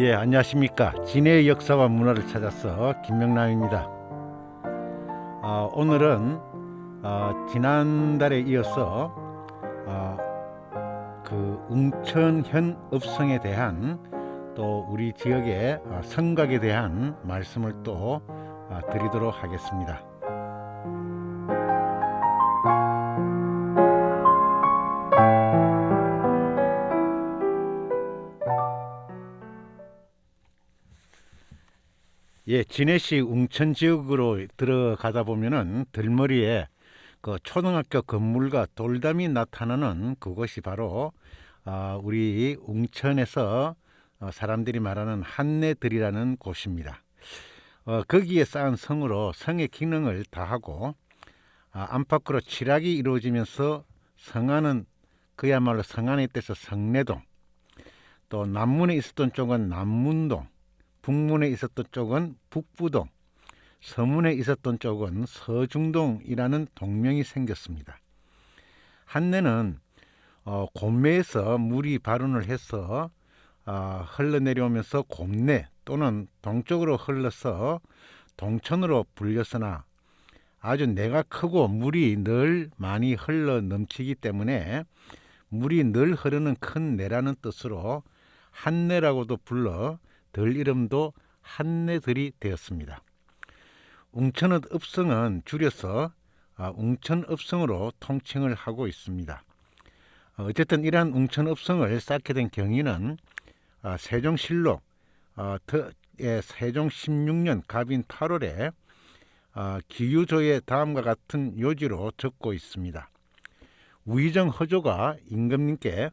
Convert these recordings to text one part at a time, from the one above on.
예, 안녕하십니까. 진해의 역사와 문화를 찾아서 김명남입니다. 오늘은 지난달에 이어서 그 웅천현 읍성에 대한 또 우리 지역의 성곽에 대한 말씀을 또 드리도록 하겠습니다. 예, 진해시 웅천 지역으로 들어가다 보면은 들머리에 그 초등학교 건물과 돌담이 나타나는 그곳이 바로 우리 웅천에서 사람들이 말하는 한내들이라는 곳입니다. 거기에 쌓은 성으로 성의 기능을 다하고 안팎으로 칠학이 이루어지면서 성안은 그야말로 성안의 뜻에서 성내동, 또 남문에 있었던 쪽은 남문동, 북문에 있었던 쪽은 북부동, 서문에 있었던 쪽은 서중동이라는 동명이 생겼습니다. 한내는 곰매에서 물이 발운을 해서 흘러내려오면서 곰내 또는 동쪽으로 흘러서 동천으로 불렸으나 아주 내가 크고 물이 늘 많이 흘러 넘치기 때문에 물이 늘 흐르는 큰 내라는 뜻으로 한내라고도 불러 들 이름도 한내들이 되었습니다. 웅천읍 읍성은 줄여서 웅천읍성으로 통칭을 하고 있습니다. 어쨌든 이러한 웅천읍성을 쌓게 된 경위는 세종실록 세종 16년 갑인 8월에 기유조의 다음과 같은 요지로 적고 있습니다. 우의정 허조가 임금님께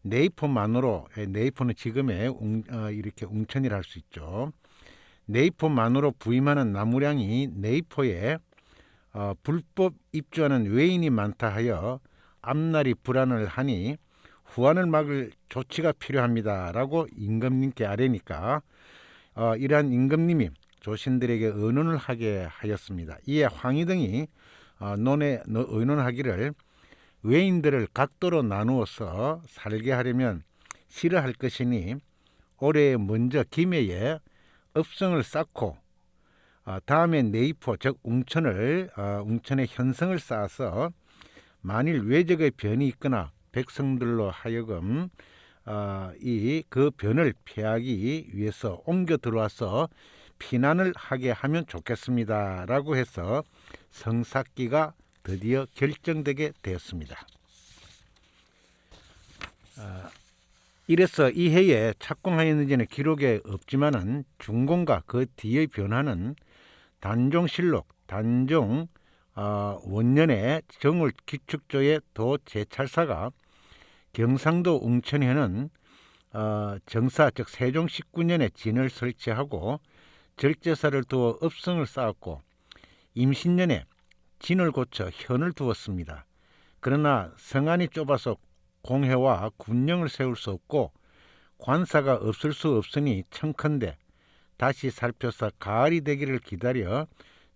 네이포만으로, 네이포는 지금의 이렇게 웅천이라 할 수 있죠. 네이포만으로 부임하는 나무량이 네이포에 불법 입주하는 외인이 많다 하여 앞날이 불안을 하니 후환을 막을 조치가 필요합니다 라고 임금님께 아뢰니까 이러한 임금님이 조신들에게 의논을 하게 하였습니다. 이에 황희등이 의논하기를 외인들을 각도로 나누어서 살게 하려면 싫어할 것이니 올해 먼저 김해에 읍성을 쌓고 다음에 네이포 즉 웅천의 현성을 쌓아서 만일 외적의 변이 있거나 백성들로 하여금 그 변을 피하기 위해서 옮겨 들어와서 피난을 하게 하면 좋겠습니다 라고 해서 성쌓기가 드디어 결정되게 되었습니다. 이래서 이 해에 착공하였는지는 기록에 없지만은 중공과 그 뒤의 변화는 단종실록 단종 원년에 정월 기축조의 도 제찰사가 경상도 웅천에는 정사 즉 세종 19년에 진을 설치하고 절제사를 두어 읍성을 쌓았고 임신년에 진을 고쳐 현을 두었습니다. 그러나 성안이 좁아서 공회와 군령을 세울 수 없고 관사가 없을 수 없으니 청컨대 다시 살펴서 가을이 되기를 기다려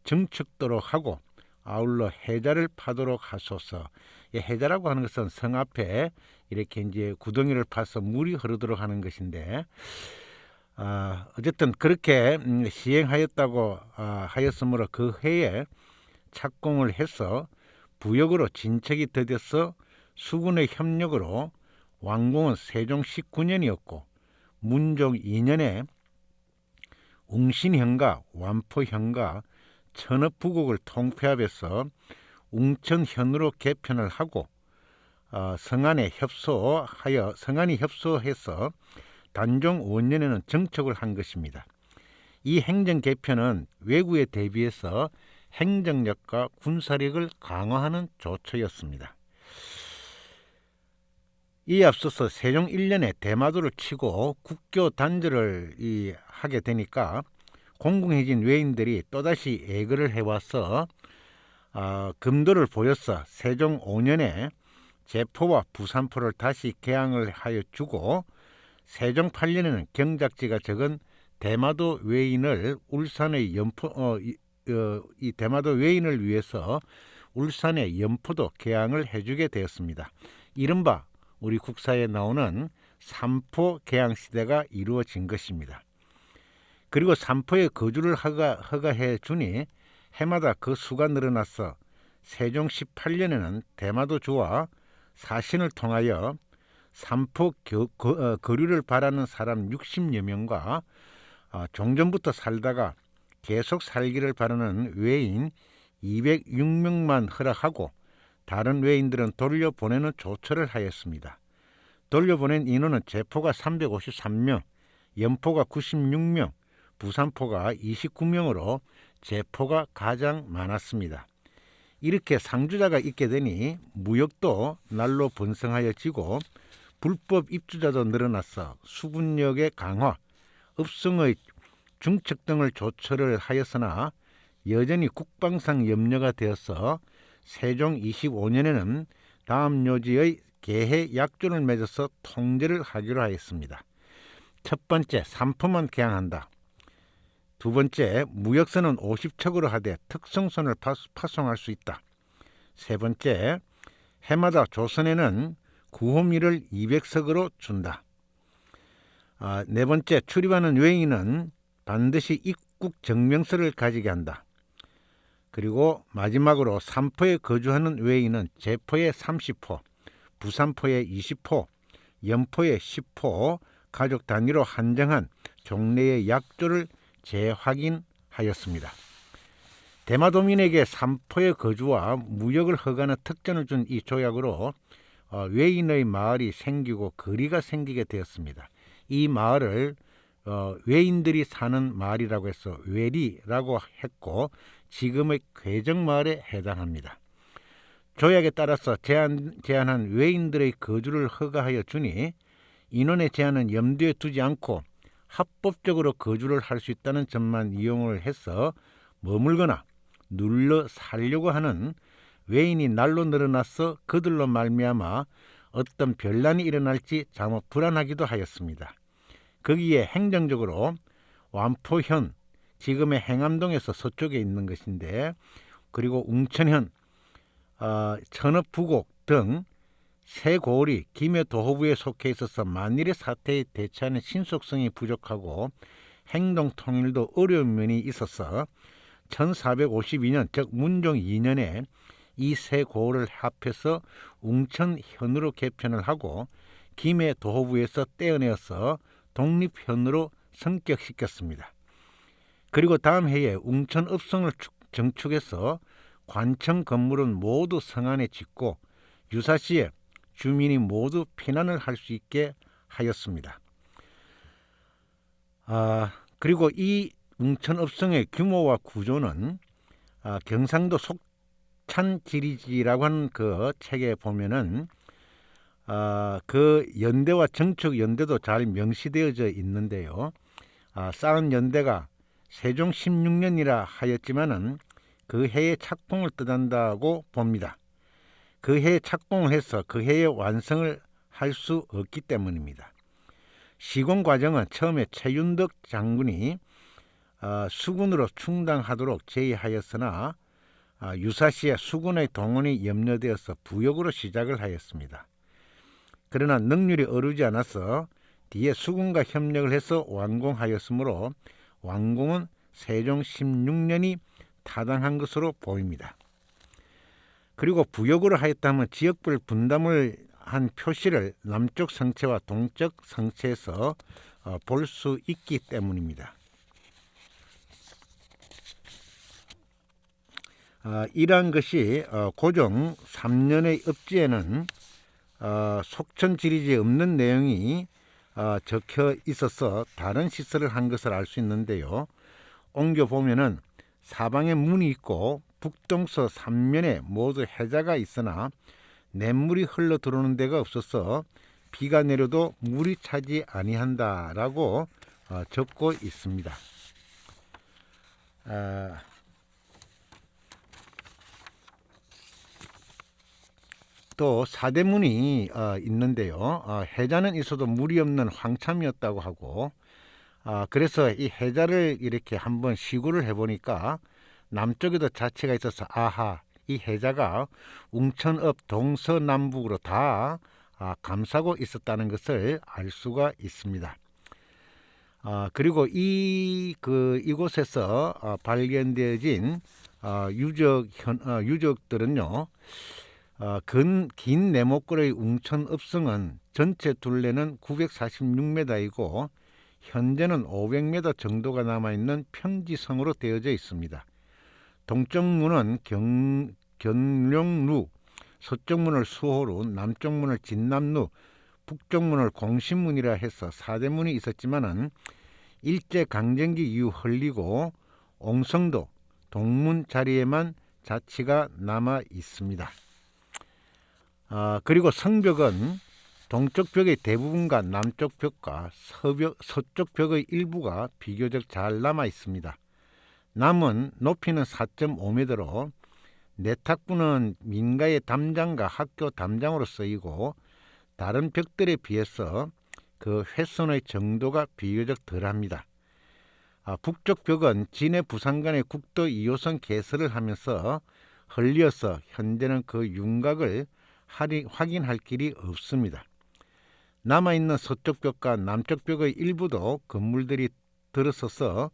정축도록 하고 아울러 해자를 파도록 하소서. 해자라고 하는 것은 성 앞에 이렇게 이제 구덩이를 파서 물이 흐르도록 하는 것인데 어쨌든 그렇게 시행하였다고 하였으므로 그 해에 착공을 해서 부역으로 진척이 더뎌서 수군의 협력으로 완공은 세종 19년이었고 문종 2년에 웅신현과 완포현과 천읍부국을 통폐합해서 웅천현으로 개편을 하고 성안이 협소해서 단종 5년에는 정척을 한 것입니다. 이 행정 개편은 외구에 대비해서 행정력과 군사력을 강화하는 조처였습니다. 이에 앞서서 세종 1년에 대마도를 치고 국교 단절을 하게 되니까 공공해진 외인들이 또다시 애거를 해와서 금도를 보여서 세종 5년에 제포와 부산포를 다시 개항을 하여 주고 세종 8년에는 경작지가 적은 대마도 외인을 울산의 이 대마도 외인을 위해서 울산의 연포도 개항을 해주게 되었습니다. 이른바 우리 국사에 나오는 삼포 개항 시대가 이루어진 것입니다. 그리고 삼포에 거주를 허가해 주니 해마다 그 수가 늘어나서 세종 18년에는 대마도주와 사신을 통하여 삼포 거류를 바라는 사람 60여 명과 종전부터 살다가 계속 살기를 바라는 외인 206명만 허락하고 다른 외인들은 돌려보내는 조처를 하였습니다. 돌려보낸 인원은 제포가 353명, 연포가 96명, 부산포가 29명으로 제포가 가장 많았습니다. 이렇게 상주자가 있게 되니 무역도 날로 번성하여지고 불법 입주자도 늘어나서 수군력의 강화, 읍성의 중책 등을 조처를 하였으나 여전히 국방상 염려가 되어서 세종 25년에는 다음 요지의 개해 약조를 맺어서 통제를 하기로 하였습니다. 첫 번째, 삼포만 개항한다. 두 번째, 무역선은 50척으로 하되 특성선을 파송할 수 있다. 세 번째, 해마다 조선에는 구호미를 200석으로 준다. 네 번째, 출입하는 외인은 반드시 입국 증명서를 가지게 한다. 그리고 마지막으로 삼포에 거주하는 외인은 제포에 30포, 부산포에 20포, 연포에 10포 가족 단위로 한정한 종래의 약조를 재확인하였습니다. 대마도민에게 삼포의 거주와 무역을 허가하는 특전을 준 이 조약으로 외인의 마을이 생기고 거리가 생기게 되었습니다. 이 마을을 외인들이 사는 마을이라고 해서 외리라고 했고 지금의 괴정마을에 해당합니다. 조약에 따라서 제한한 외인들의 거주를 허가하여 주니 인원의 제한은 염두에 두지 않고 합법적으로 거주를 할 수 있다는 점만 이용을 해서 머물거나 눌러 살려고 하는 외인이 날로 늘어나서 그들로 말미암아 어떤 변란이 일어날지 자칫 불안하기도 하였습니다. 거기에 행정적으로 완포현, 지금의 행암동에서 서쪽에 있는 것인데, 그리고 웅천현, 천읍부곡 등 세 고을이 김해 도호부에 속해 있어서 만일의 사태에 대처하는 신속성이 부족하고 행동 통일도 어려운 면이 있어서 1452년 즉 문종 2년에 이 세 고을을 합해서 웅천현으로 개편을 하고 김해 도호부에서 떼어내어서 독립현으로 성격시켰습니다. 그리고 다음 해에 웅천읍성을 정축해서 관청 건물은 모두 성안에 짓고 유사시에 주민이 모두 피난을 할 수 있게 하였습니다. 그리고 이 웅천읍성의 규모와 구조는 경상도 속찬지리지라고 하는 그 책에 보면은 그 연대와 정축 연대도 잘 명시되어져 있는데요. 쌓은 연대가 세종 16년이라 하였지만은 그 해에 착공을 뜻한다고 봅니다. 그 해에 착공을 해서 그 해에 완성을 할 수 없기 때문입니다. 시공 과정은 처음에 최윤덕 장군이 수군으로 충당하도록 제의하였으나 유사시에 수군의 동원이 염려되어서 부역으로 시작을 하였습니다. 그러나 능률이 오르지 않아서 뒤에 수군과 협력을 해서 완공하였으므로 완공은 세종 16년이 타당한 것으로 보입니다. 그리고 부역으로 하였다면 지역별 분담을 한 표시를 남쪽 성체와 동쪽 성체에서 볼 수 있기 때문입니다. 이러한 것이 고종 3년의 읍지에는 속천지리지에 없는 내용이 적혀 있어서 다른 시설을 한 것을 알 수 있는데요. 옮겨 보면은 사방에 문이 있고 북동서 3면에 모두 해자가 있으나 냇물이 흘러 들어오는 데가 없어서 비가 내려도 물이 차지 아니한다라고 적고 있습니다. 또 사대문이 있는데요. 해자는 있어도 물이 없는 황참이었다고 하고 그래서 이 해자를 이렇게 한번 시구를 해보니까 남쪽에도 자체가 있어서 이 해자가 웅천읍 동서남북으로 다 감싸고 있었다는 것을 알 수가 있습니다. 그리고 이곳에서 발견되어진 유적들은요, 긴 네모꼴의 웅천읍성은 전체 둘레는 946m이고 현재는 500m 정도가 남아있는 평지성으로 되어져 있습니다. 동쪽 문은 견룡루, 서쪽 문을 수호루, 남쪽 문을 진남루, 북쪽 문을 공신문이라 해서 4대 문이 있었지만은 일제강점기 이후 헐리고 옹성도 동문 자리에만 자치가 남아 있습니다. 그리고 성벽은 동쪽 벽의 대부분과 남쪽 벽과 서쪽 벽의 일부가 비교적 잘 남아 있습니다. 남은 높이는 4.5m로 내탁부는 민가의 담장과 학교 담장으로 쓰이고 다른 벽들에 비해서 그 훼손의 정도가 비교적 덜합니다. 북쪽 벽은 진해 부산 간의 국도 2호선 개설을 하면서 헐리어서 현재는 그 윤곽을 확인할 길이 없습니다. 남아있는 서쪽 벽과 남쪽 벽의 일부도 건물들이 들어서서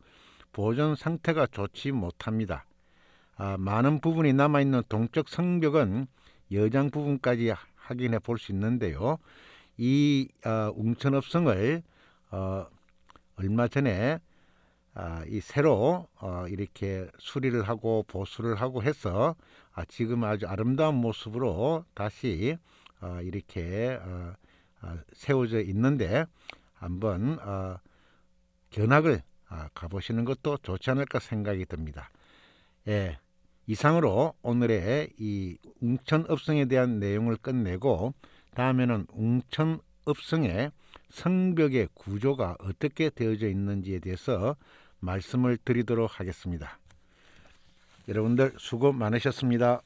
보존 상태가 좋지 못합니다. 많은 부분이 남아있는 동쪽 성벽은 여장 부분까지 확인해 볼 수 있는데요. 이 웅천읍성을 얼마 전에 새로 이렇게 수리를 하고 보수를 하고 해서 지금 아주 아름다운 모습으로 다시 이렇게 세워져 있는데 한번 견학을 가보시는 것도 좋지 않을까 생각이 듭니다. 예, 이상으로 오늘의 이 웅천읍성에 대한 내용을 끝내고 다음에는 웅천읍성의 성벽의 구조가 어떻게 되어져 있는지에 대해서 말씀을 드리도록 하겠습니다. 여러분들 수고 많으셨습니다.